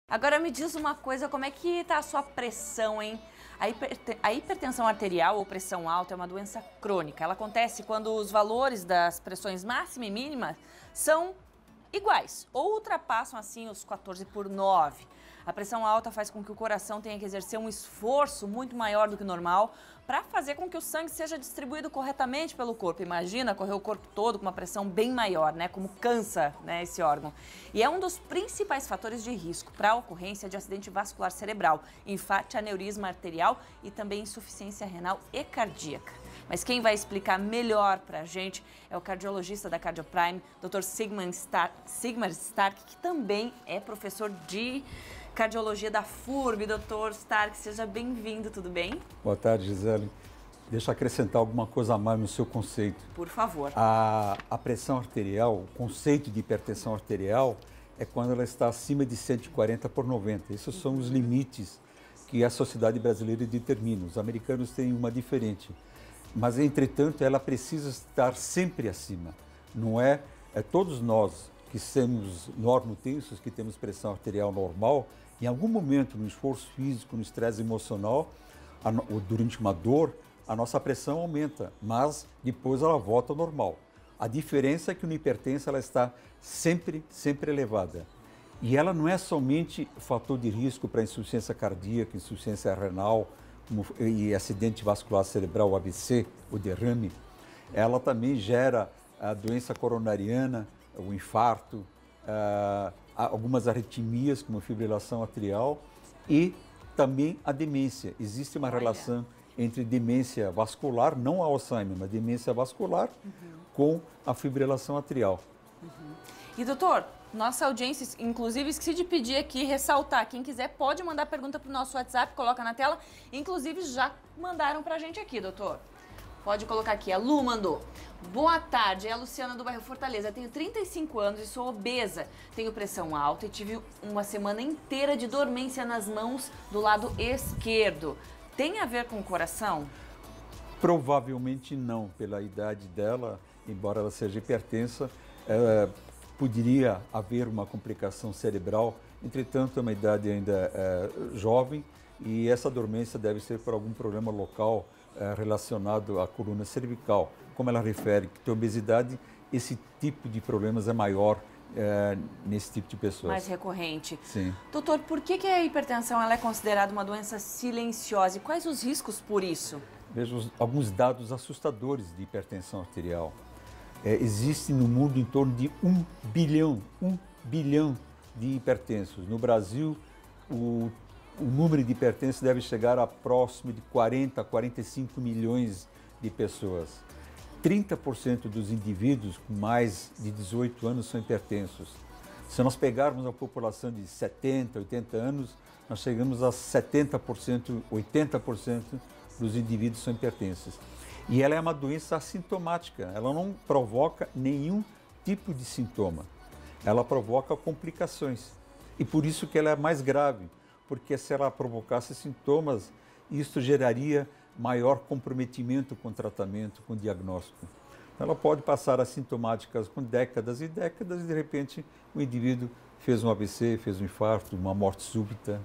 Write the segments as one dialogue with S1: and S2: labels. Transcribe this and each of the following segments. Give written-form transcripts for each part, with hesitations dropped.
S1: Agora me diz uma coisa, como é que tá a sua pressão, hein? A hipertensão arterial ou pressão alta é uma doença crônica. Ela acontece quando os valores das pressões máxima e mínima são iguais ou ultrapassam assim os 14/9. A pressão alta faz com que o coração tenha que exercer um esforço muito maior do que o normal para fazer com que o sangue seja distribuído corretamente pelo corpo. Imagina correr o corpo todo com uma pressão bem maior, né? Como cansa, né, esse órgão. E é um dos principais fatores de risco para a ocorrência de acidente vascular cerebral, infarto, aneurisma arterial e também insuficiência renal e cardíaca. Mas quem vai explicar melhor para a gente é o cardiologista da CardioPrime, Dr. Sigmar Stark, que também é professor de cardiologia da FURB. Dr. Stark, seja bem-vindo, tudo bem?
S2: Boa tarde, Gisele. Deixa eu acrescentar alguma coisa a mais no seu conceito.
S1: Por favor.
S2: A pressão arterial, o conceito de hipertensão arterial é quando ela está acima de 140/90. Esses são os limites que a sociedade brasileira determina. Os americanos têm uma diferente. Mas, entretanto, ela precisa estar sempre acima. Não é todos nós que somos normotensos, que temos pressão arterial normal, em algum momento, no esforço físico, no estresse emocional, ou durante uma dor, a nossa pressão aumenta, mas depois ela volta ao normal. A diferença é que no hipertenso ela está sempre elevada. E ela não é somente fator de risco para insuficiência cardíaca, insuficiência renal, e acidente vascular cerebral, o AVC, o derrame. Ela também gera a doença coronariana, o infarto, algumas arritmias, como fibrilação atrial, e também a demência. Existe uma relação entre demência vascular, não a Alzheimer, mas demência vascular, com a fibrilação atrial.
S1: E doutor, nossa audiência, inclusive, esqueci de pedir aqui, ressaltar, quem quiser pode mandar pergunta para o nosso WhatsApp, coloca na tela. Inclusive, já mandaram para a gente aqui, doutor. Pode colocar aqui, a Lu mandou. Boa tarde, é a Luciana do bairro Fortaleza. Tenho 35 anos e sou obesa. Tenho pressão alta e tive uma semana inteira de dormência nas mãos do lado esquerdo. Tem a ver com o coração?
S2: Provavelmente não, pela idade dela, embora ela seja hipertensa, poderia haver uma complicação cerebral. Entretanto, é uma idade ainda jovem e essa dormência deve ser por algum problema local relacionado à coluna cervical. Como ela refere que tem obesidade, esse tipo de problemas é maior nesse tipo de pessoas.
S1: Mais recorrente.
S2: Sim.
S1: Doutor, por que a hipertensão ela é considerada uma doença silenciosa e quais os riscos por isso?
S2: Veja alguns dados assustadores de hipertensão arterial. Existe no mundo em torno de 1 bilhão de hipertensos. No Brasil, o número de hipertensos deve chegar a próximo de 40 a 45 milhões de pessoas. 30% dos indivíduos com mais de 18 anos são hipertensos. Se nós pegarmos a população de 70, 80 anos, nós chegamos a 70%, 80% dos indivíduos são hipertensos. E ela é uma doença assintomática, ela não provoca nenhum tipo de sintoma. Ela provoca complicações. E por isso que ela é mais grave, porque se ela provocasse sintomas, isso geraria maior comprometimento com o tratamento, com o diagnóstico. Ela pode passar assintomáticas com décadas e décadas e de repente o indivíduo fez um AVC, fez um infarto, uma morte súbita.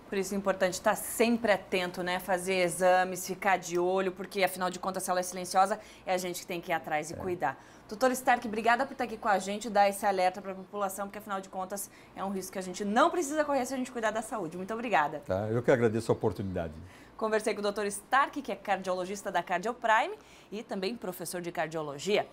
S1: Por isso é importante estar sempre atento, né? Fazer exames, ficar de olho, porque afinal de contas, se ela é silenciosa, é a gente que tem que ir atrás e cuidar. Doutor Stark, obrigada por estar aqui com a gente, dar esse alerta para a população, porque afinal de contas é um risco que a gente não precisa correr se a gente cuidar da saúde. Muito obrigada.
S2: Tá, eu que agradeço a oportunidade.
S1: Conversei com o Dr. Stark, que é cardiologista da CardioPrime e também professor de cardiologia.